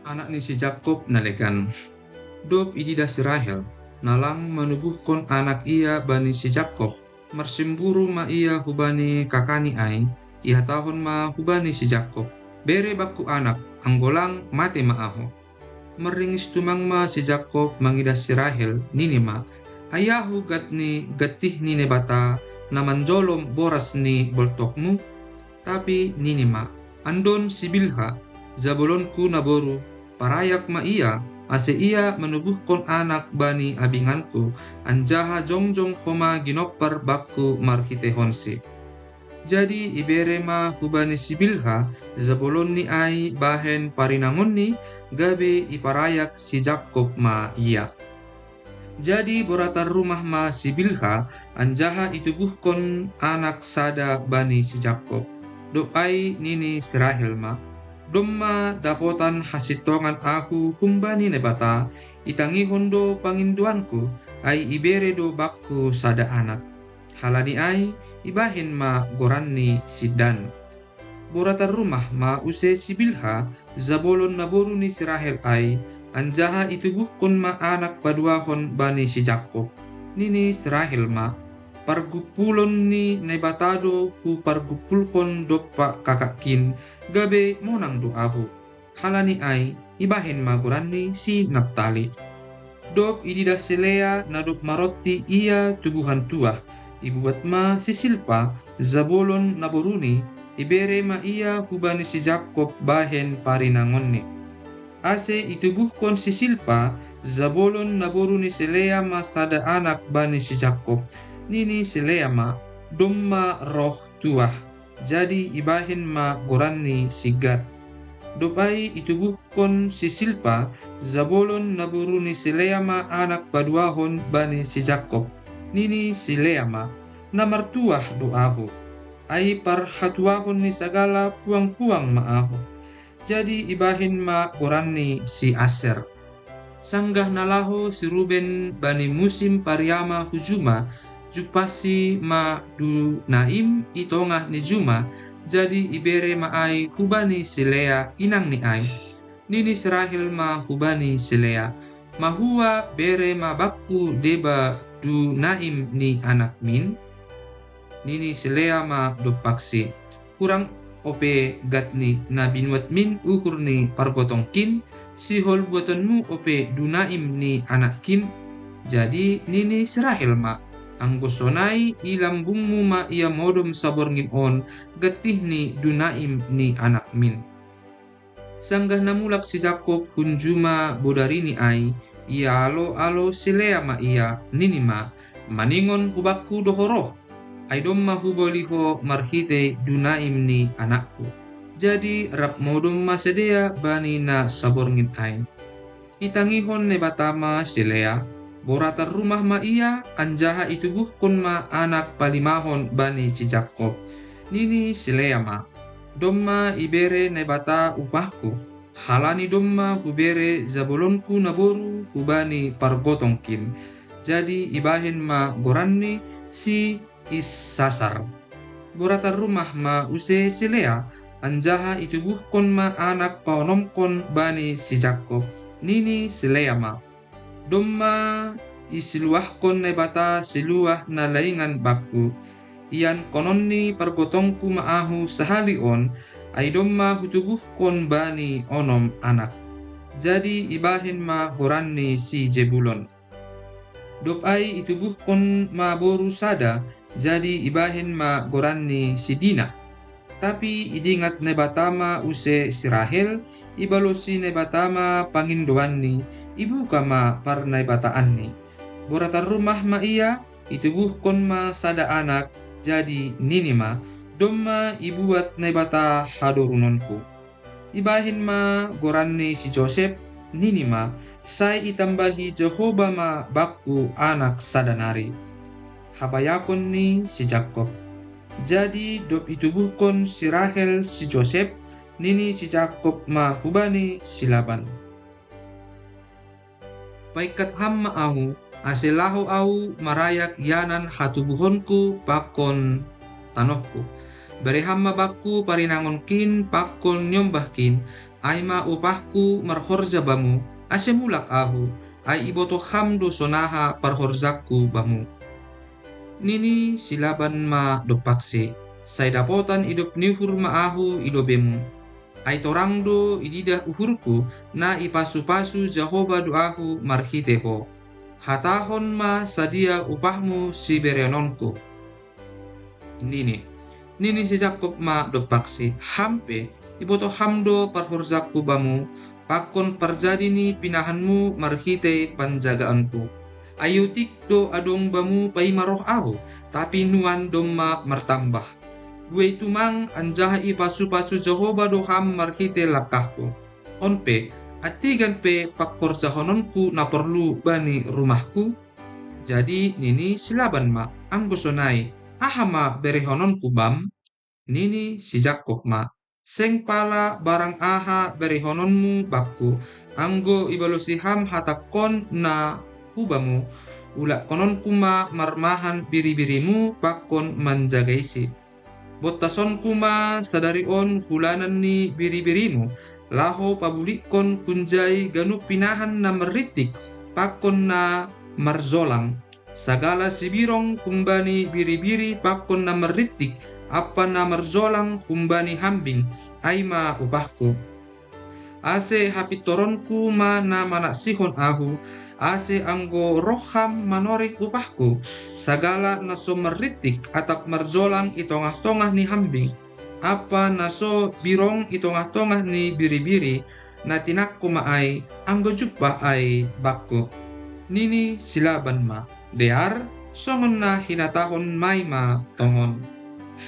Anak ni si Jakob nalekan. Dob idida si Rahel, nalang menubuhkon anak ia bani si Jakob. Marsimburu ma ia hubani kakani ai, iha tahun ma hubani si Jakob. Bere baku anak, anggolang mate ma aho. Meringis tumang ma si Jakob mangidas si Rahel, nini ma. Ayahu gatih ni nebata, namanjolom boras ni boltokmu. Tapi nini ma, andon si Bilha, Zabulonku naboru, parayak ma ia, ase ia menubuhkon anak bani abinganku, anjaha jongjong homa ginopar bakku marhitehonsi. Jadi ibere ma hubani si Bilha, Zabulon ni ai bahen parinangon ni, gabe iparayak si Jakob ma ia. Jadi boratar rumah ma si Bilha, anjaha itubuhkon anak sada bani si Jakob. Doai nini si Rahel ma, domma dapotan hasitongan aku humbani nebata, itangi hondo panginduanku, ai ibere do bakku sada anak. Halani ai ibahin ma goranni si Dan. Boratar rumah ma use si Bilha, Zabolon naboru ni si Rahel ai, anjaha itubuhkon ma anak paduahon bani si Jakob. Nini si Rahel ma, pargupulon ni nebatado hu pargupulkon dopa kakakin, gabe monang do ahu. Halani ai ibahin ma goranni si Naptali. Dop idida selea na dop maroti ia tubuhan tuah. Ibuat ma si Silpa, Zabolon naboruni, ibere ma ia hubani si Jakob bahen parinangonni. Ase itubuhkon si Silpa, Zabolon naboruni selea ma sada anak bani si Jakob. Nini selea ma, domma roh tuah. Jadi ibahin ma goranni si Gad. Dopai itubuhkon si Silpa, Zabolon naboruni selea ma anak paduahon bani si Jakob. Nini si Lea ma, namartuah doahu. Ai parhatuahon ni sagala puang-puang maahu. Jadi ibahin ma goranni si Aser. Sanggah nalaho si Ruben bani musim pariama hujuma, jupasi ma du Naim itongah ni Juma, jadi ibere ma ai hubani si Lea inang ni ai. Nini si Rahel ma hubani si Lea, mahua bere ma bakku deba du Naim ni anak min. Nini si Lea ma dopaksi, kurang ope gat ni na binuat min ukur ni pargotongkin, si hol buatanmu ope du Naim ni anak kin. Jadi nini si Rahel ma, anggosonai ilambungmu ma ia modom saborngin on, gatih ni du Naim ni anak min. Sanggah namulak si Jakob hunjuma bodarini ai, ia alo si Lea ma ia, nini ma, maningon hubakku dohoroh, ai domma huboliho marhite du Naim ni anakku. Jadi rap modom ma sedea bani na saborngin ai. Itangihon ne batama si Lea, boratar rumah ma ia, anjaha itubuhkon ma anak palimahon bani si Jakob. Nini si Lea ma, domma ibere nebata upahku, halani domma hubere Zabulonku naboru hubani pargotongkin. Jadi ibahin ma goranni si Issasar. Boratar rumah ma use si Lea, anjaha itubuhkon ma anak paonomkon bani si Jakob. Nini si Lea ma, domma isiluahkon nebata siluah na laingan bakku. Iyan kononni pargotongku maahu sahalion, ay domma hutubuhkon bani onom anak. Jadi ibahin ma goranni si Jebulon. Dopai itubuhkon ma boru sada, jadi ibahin ma goranni si Dina. Tapi idingat nebatama use si Rahel, ibalosi nebatama pangindoanni, ibu kama parnai bataanni. Boratar rumah ma ia, itubuhkon ma sada anak, jadi nini ma, domma ibuat nebata hadorunonku. Ibahin ma goranni si Joseph, nini ma, sai itambahi Jehoba ma bakku anak sadanari. Habayakon ni si Jakob. Jadi dop itubuhkon si Rahel si Joseph, nini si Jakob ma hubani si Laban. Paikat hamma ahu, aselaho au marayak yanan hatubuhonku bakon tanohku. Berehamma bakku parinangonkin pakon nyombahkin, aima upahku marhorja bamu, ase mulak ahu, ai iboto hamdo sonaha parhorjakku bamu. Nini silaban ma dopakse, sai dapotan idop nihur ma ahu idobemu. Ai torangdo ididah uhurku, na ipasu-pasu Jahoba doahu marhiteho. Hatahon ma sadia upahmu si berenonku. Nini si Jakob ma dopaksi hampe iboto hamdo parhorjakku bamu pakon parjadini pinahanmu marhite panjagaanku. Ayu tikdo adong bamu pai maroh ahu tapi nuan domma martambah. Gue tumang anjaha ipasu-pasu Jehoba doham marhite lakahku. Onpe atigan pe pakkorjahononku na perlu bani rumahku. Jadi nini silaban ma anggo sonai ahama berehononku bam. Nini si Jakob ma seng pala barang aha berehononmu bakku anggo ibalosiham hatakon na hubamu ulak kononku ma marmahan biri-birimu pakon manjagaisi. Bottason kuma sadari on hulanan ni biri-birimu laho pabulikon kunjai ganu pinahan na meritik pakon na marzolang. Sagala sibirong kumbani biri-biri pakon na meritik apa na marzolang kumbani hambing aima upahku. Ase hapitoronku ma na manaksihon ahu, ase anggo roham manorik upahku, sagala naso meritik atap marzolang itongah-tongah ni hambing, apa naso birong itongah-tongah ni biri-biri, na tinakku maay anggo jupah ay bakku. Nini silaban ma, dear songon na hinatahon may ma tongon.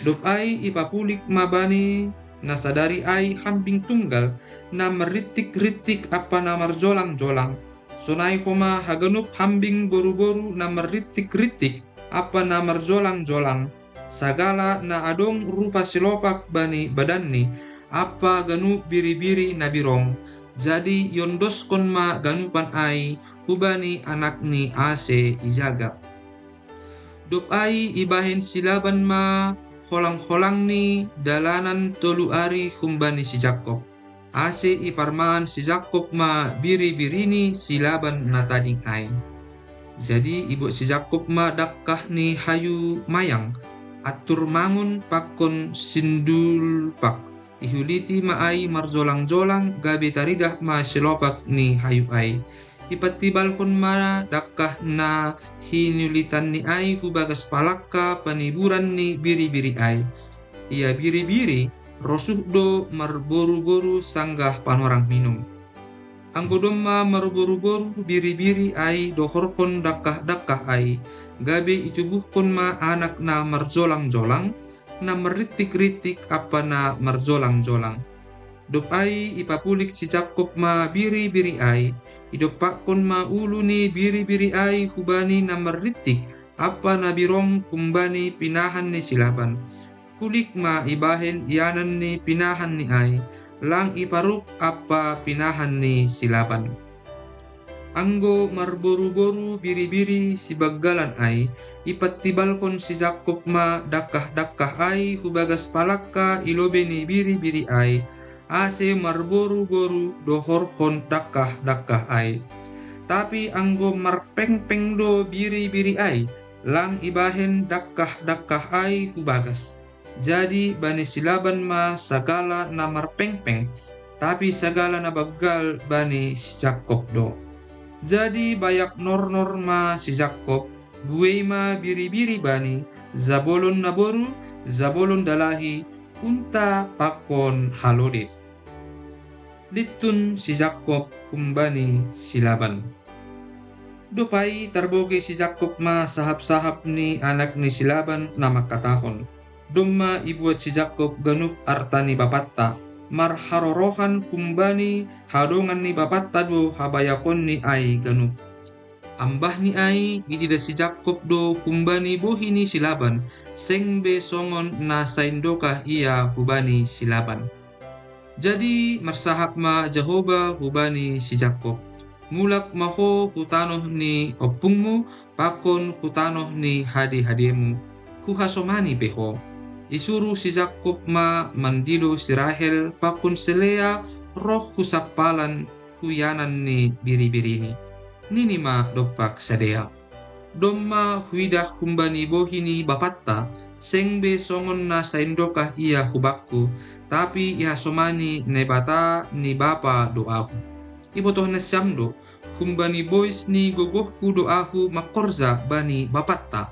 Dop ay ipapulik mabani na sadari ay hambing tunggal na meritik-ritik apa na marjolang-jolang. Sonai homa haganup hambing boru-boru na meritik-ritik apa na marjolang-jolang. Sagala na adong rupa silopak bani badanni apa ganu biri-biri na birong. Jadi yondoskon ma ganupan ay hubani anak ni ase ijaga. Dop ay ibahin silaban ma holang-holang ni dalanan tolu ari humbani si Jakob. Ase iparmaan si Jakob ma biri-birini silaban na tading ay. Jadi ibu si Jakob ma dakkah ni hayu mayang atur mangun pakon sindul pak. Ihuliti ma ay marjolang-jolang gabi taridah ma silopak ni hayu ay. Ipatibal kon ma dakkah na hinulitan ni ay hubagas palakka paniburan ni biri-biri ay. Ia biri-biri rosukdo marboru-boru sanggah panorang minum. Anggo domma marboru-boru biri-biri ay dohorkon dakkah-dakkah ay. Gabe itubuhkon ma anak na marjolang-jolang na meritik-ritik apa na marjolang-jolang. Dop ay ipapulik si Jakob ma biri-biri ay, idopakon ma ulu ni biri-biri ay hubani na meritik apa na birong kumbani pinahan ni silaban. Pulik ma ibahen ianan ni pinahan ni ay, lang iparuk apa pinahan ni silaban. Anggo marboru-boru biri-biri si baggalan ay, ipatibalkon si Jakob ma dakkah-dakkah ay hubagas palakka ilobe ni biri-biri ay, ase marboru-boru dohorhon dakkah-dakkah ay. Tapi anggo marpengpeng do biri-biri ay, lang ibahen dakkah-dakkah ay hubagas. Jadi bani silaban ma sagala na marpengpeng, tapi sagala na baggal bani si Jakob do. Jadi bayak nor-nor ma si Jakob, buey ma biri-biri bani, zabolon na boru, zabolon dalahi, unta pakon halode. Litun si Jakob kumbani si Laban. Dopay tarboge si Jakob ma sahap-sahap ni anak ni si Laban na makatahon. Dumma ibuat si Jakob ganup artani bapatta, marharorohan kumbani hadongan ni bapatta do habayakon ni ay ganup. Ambah ni ay idida si Jakob do kumbani bohi ni si Laban, sengbe songon na saindokah ia hubani si Laban. Jadi marsahap ma Jehoba hubani si Jakob. Mulak maho hutanoh ni opungmu, pakon hutanoh ni hadi-hadimu. Huhasomani peho. Isuru si Jakob ma mandilo si Rahel pakun selea roh kusapalan huyanan ni biri-biri ni. Nini ma dopak sadea. Domma huidah humbani bohini bapatta, sengbe songon na saindokah ia hubakku, tapi iha somani ne bata ni bapa doaku. Ibotoh na syamdo, humbani boys ni gogohku doaku makorza bani bapatta.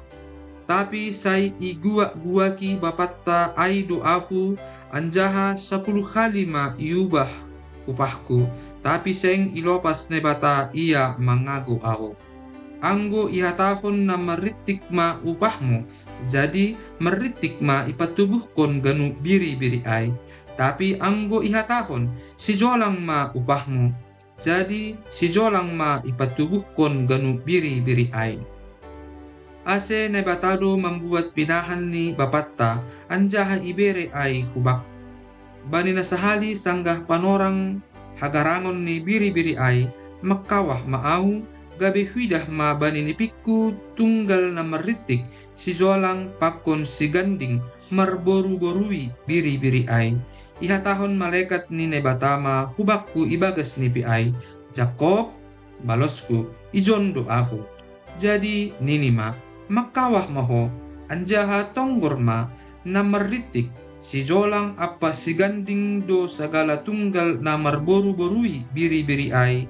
Tapi sai igua-guaki bapatta ai doaku anjaha 10 kali ma iubah upahku, tapi seng ilopas ne bata ia mangago ako. Anggo ihatahon na maritik ma upahmu, jadi maritik ma ipatubuhkon ganu biri-biri ay. Tapi anggo ihatahon si jolang ma upahmu, jadi si jolang ma ipatubuhkon ganu biri-biri ay. Ase na batado membuat pinahan ni bapatta anjaha ibere ay hubak. Bani na sahali sanggah panorang hagarangon ni biri-biri ay makawah maau gabi huidah ma bani ni pikku tunggal na maritik si jolang pakon si ganding marboru-borui biri-biri ay. Ihatahon malaikat ni nebatama hubakku ibagas ni pi ay. Jakob balosku ijon doaku. Jadi nini ma makawah maho anjaha tonggor ma na maritik si jolang apa si ganding do sagala tunggal na marboru-borui biri-biri ay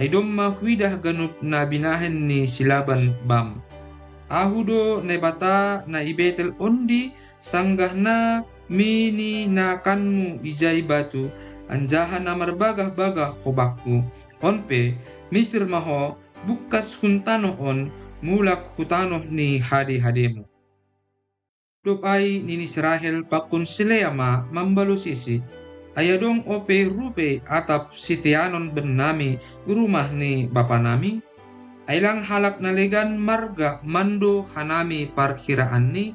domma huidah ganup na binahen ni silaban bam. Ahudo na bata na ibetel ondi sanggah na mini na kanmu ijay batu anjaha na marbagah-bagah hobakku. Onpe misir maho bukas huntano on mulak hutanoh ni hadi-hademu. Dopai nini Rahel pakun sileama mambalu sisi. Ayadong ope rupe atap sitianon benami rumah ni bapa nami. Ailang halak nalegan marga mando hanami parkiraan ni.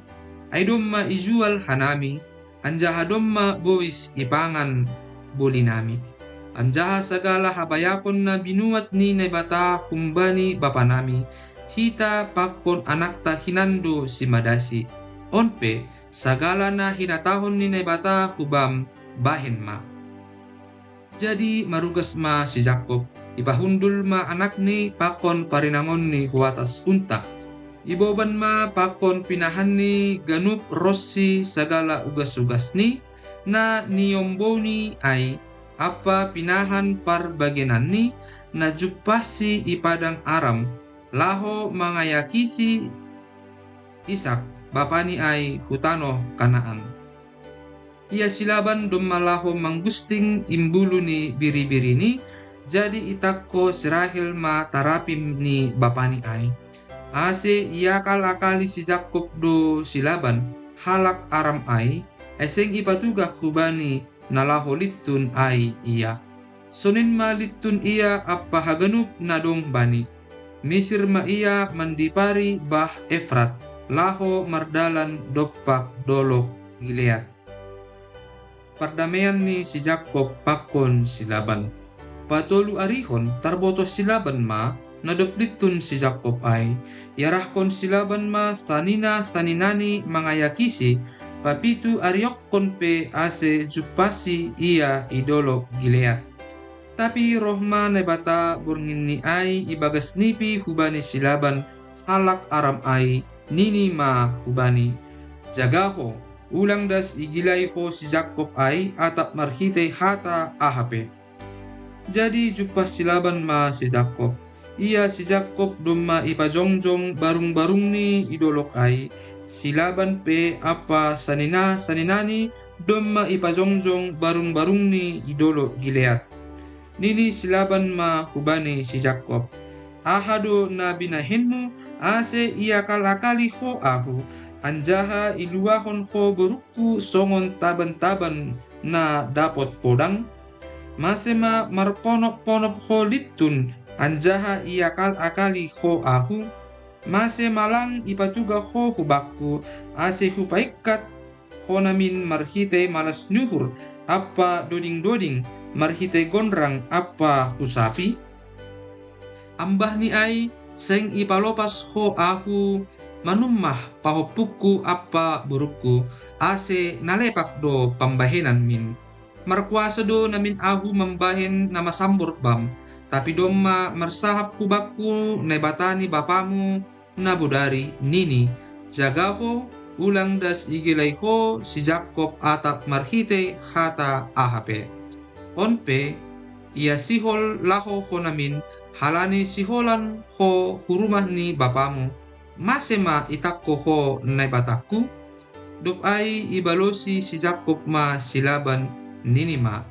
Aidomma ijual hanami. Anjaha domma bois ipangan boli nami. Anjaha sagala habayapon na binuat ni naibata humbani bapa nami. Hita pakpon anakta hinando si madasi. Onpe sagala na hinatahon ni naibata hubam bahen ma. Jadi marugas ma si Jakob. Ipahundul ma anak ni pakon parinangon ni huatas unta. Iboban ma pakon pinahan ni ganup rossi sagala ugas-ugas ni na niyomboni ay apa pinahan parbagenan ni na jupasi ipadang aram laho mangayakisi Isak bapa ni ay hutano Kanaan. Ia silaban domalaho manggusting imbulu ni biri-biri ni jadi itakko si Rahel ma tarapim ni bapa ni ay. Ase ia akali si Jakob do silaban halak aram ay eseng ipatugah kubani nalaho litun ay iya. Sonin ma litun iya apa haganup nadong bani. Misir ma iya mandipari bah Efrat laho mardalan dopak dolok Gilead. Pardamaian ni si Jakob pakon si Laban. Patolu arihon tarboto si Laban ma nadoplitun si Jakob ay. Yarahkon si Laban ma saninani mangayakisi papitu ariokkon pe ase jupasi ia idolo Gilead. Tapi rohma nebata burngin ni ay ibagas nipi hubani si Laban halak aram ay nini ma hubani. Jagaho ulang das igilay ho si Jakob ay atap marhite hata ahape. Jadi jupas si Laban ma si Jakob. Ia si Jakob domma ipajongjong barung-barung ni idolok ay. Si Laban pe apa saninani domma ipajongjong barung-barung ni idolo Gilead. Nini si Laban ma hubani si Jakob. Ahado na binahenmu ase ia kalakali ho aku. Anjaha iluahon ho beruku songon taban-taban na dapot podang. Masema marponop-ponop ho litun anjaha ia kalakali ho aku. Mase malang ipatuga ho hubakku ase hupaikat ho namin marhite malas nyuhur apa doding-doding marhite gondrang apa husapi. Ambah ni ay seng ipalopas ho aku Manummah pahopukku apa burukku, ase nalepak do pambahenan min. Markuasa do namin ahu mambahen nama sambur bam, tapi domma marsahap kubakku nebatani bapamu nabudari nini. Jagaho ulang das igilaiho si Jakob atap marhite hata ahape. Onpe ia sihol laho ho namin halani siholan ho hurumah ni bapamu. Masema itakko ho naibatakku. Dop ay ibalosi si Jakob ma silaban nini ma.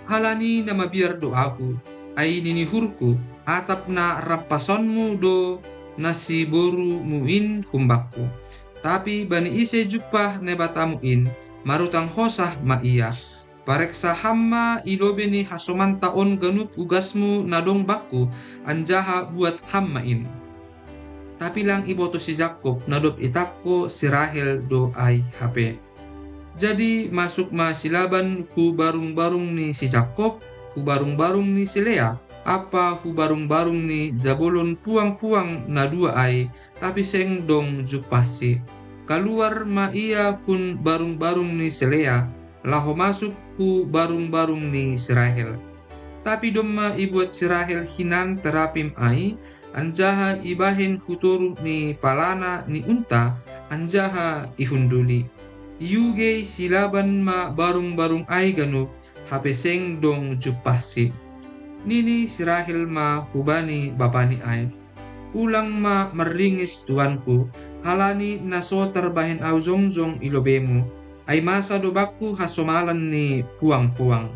Halani na mabiyar do aku ay ninihurku atap na rampasonmu do nasi boru muin humbakku. Tapi bani ise jupah nebatamuin marutang hosah ma iya. Pareksa hamma ilobeni hasoman taon ganup ugasmu nadong bakku anjaha buat hammain. Tapi lang iboto si Jakob nadop itakko si Rahel do ay hape. Jadi masuk ma silaban hu barung-barung ni si Jakob, hu barung-barung ni si Lea, apa hu barung-barung ni Zabulon puang-puang na dua ay, tapi seng dong jupasi. Keluar ma iya pun barung-barung ni si Lea, laho masuk hu barung-barung ni si Rahel. Tapi domma ibuat si Rahel hinan terapim ay, anjaha ibahen huturu ni palana ni unta, anjaha ihunduli. Yuge silaban ma barung-barung ay ganup, hapeseng dong jupasi. Nini si Rahel ma hubani bapani ay. Ulang ma meringis tuanku, halani naso terbahen au zongjong ilobemu, ay masa dobaku hasomalan ni puang-puang.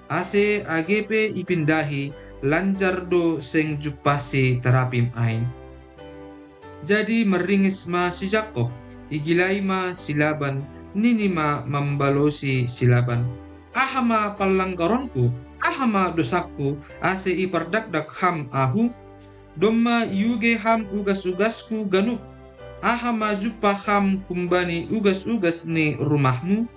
Ase agepe ipindahi, lanjar do seng jupasi terapim ay. Jadi meringis ma si Jakob, igilai ma silaban, nini ma membalosi silaban. Ahama palanggaronku, ahama dosaku, ase ipardakdak ham ahu, domma yuge ham ugas-ugasku ganup, ahama jupa ham kumbani ugas-ugas ni rumahmu,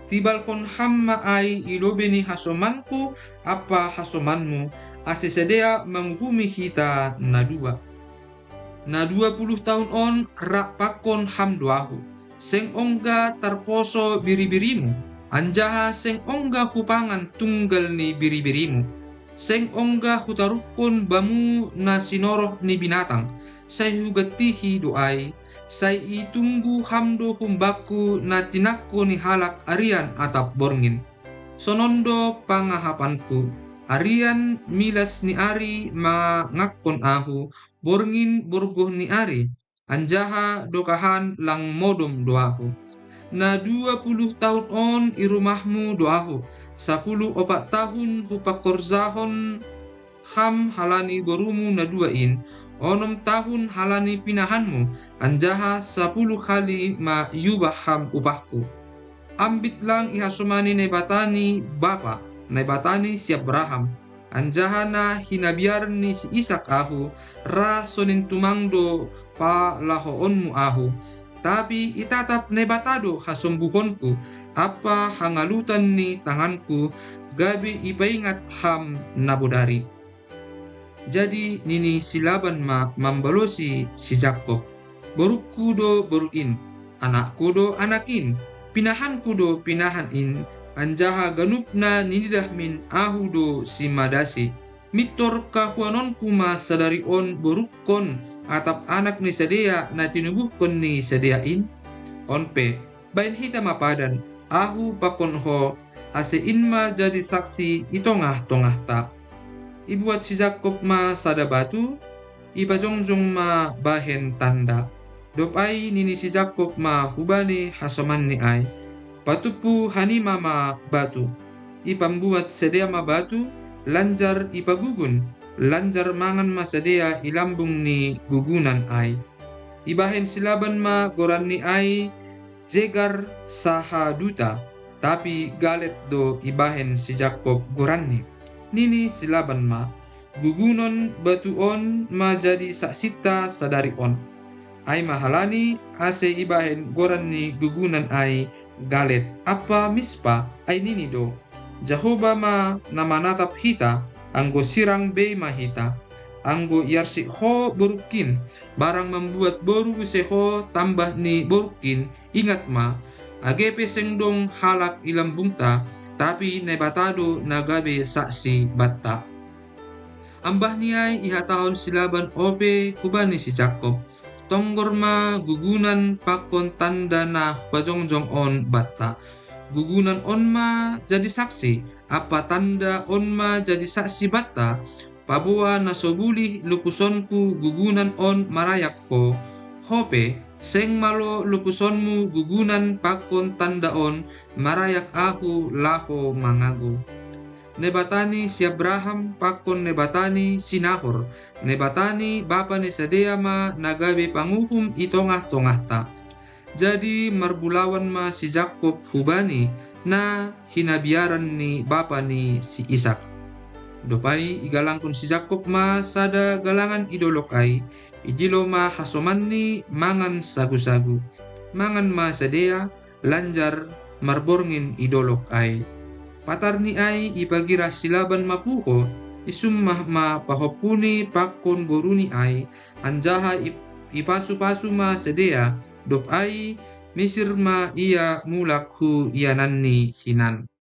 tibalkon hamma ai ilobeni hasomanku, apa hasomanmu, ase sedea menghumi hita nadua. Na 20 tahun on rak pakon ham doahu. Seng ongga tarposo biri-birimu. Anjaha seng ongga hupangan tunggal ni biri-birimu. Seng ongga hutaruhkon bamu na sinoroh ni binatang. Say hugatihi doai. Say itunggu hamdo humbaku na tinakko ni halak arian atap borngin. Sonondo pangahapanku. Arian milas ni ari mangakon ahu, borngin borgoh ni ari, anjaha dokahan lang modom doahu. Na 20 tahun on irumahmu doahu, 10 tahun hupakorzahon ham halani borumu na duain, 6 tahun halani pinahanmu, anjaha 10 kali ma yubah ham upahku. Ambit lang ihasumani nebatani bapa, nebatani si Abraham, anjahana hinabiar ni si Ishak ahu, rasonin tumangdo pa lahoonmu ahu, tapi itatap nebatado hasumbuhonku, apa hangalutan ni tanganku, gabi ipaingat ham nabodari. Jadi nini silaban ma mambalosi si Jakob, borukku do boruin, anakku do anakin, pinahanku do pinahanin, anjaha ganupna ninidah min ahu do si madasi. Mitor kahuanonku ma sadari on borukkon atap anak ni sadea na tinubuhkon ni sadeain. Onpe, bain hita mapadan, ahu pakon ho, ase inma jadi saksi itongah-tongah ta. Ibuat si Jakob ma sada batu, ipajongjong ma bahen tanda. Dopay nini si Jakob ma hubani hasoman ni ay. Patupu hanima ma batu. Ipambuat sedea ma batu, lanjar ipagugun. Lanjar mangan ma sedea ilambung ni gugunan ay. Ibahen silaban ma goran ni ay, jegar sahaduta. Tapi galet do ibahen si Jakob goran ni. Nini silaban ma, gugunon batuon ma jadi saksita sadari on. Ay mahalani ase ibahen goran ni gugunan ay galet apa mispa ay nini do. Jehovah ma namanatap hita anggo sirang be mahita. anggo yarsi ho borukin, barang membuat boru seho tambah ni borukin, ingat ma, agepe sengdong halak ilam bungta, tapi nebatado nagabe saksi batta. Ambah niai iha tahun silaban ope hubani si Jakob. Tonggor ma gugunan pakon tanda na pajongjong on batta. Gugunan on ma jadi saksi, apa tanda on ma jadi saksi batta. Pabua na sobuli lupusonku gugunan on marayak ko. Hope, seng malo lupusonmu gugunan pakon tanda on marayak aku laho mangago. Nebatani si Abraham pakon nebatani si Nahor. Nebatani bapa ni sadea ma nagabe panguhum itongah-tongahta. Jadi marbulawan ma si Jakob hubani na hinabiaran ni bapa ni si Ishak. Dopai igalangkon si Jakob ma sada galangan idolok ay. Ijilo ma hasoman ni mangan sagu-sagu. Mangan ma sadea lanjar marborngin idolok ay. Patarni ay ipagira silaban mapuho, isummah ma pahopuni pakon boruni ay, anjaha ipasu-pasu ma sedea, dop ay misir ma ia mulak hu iananni hinan.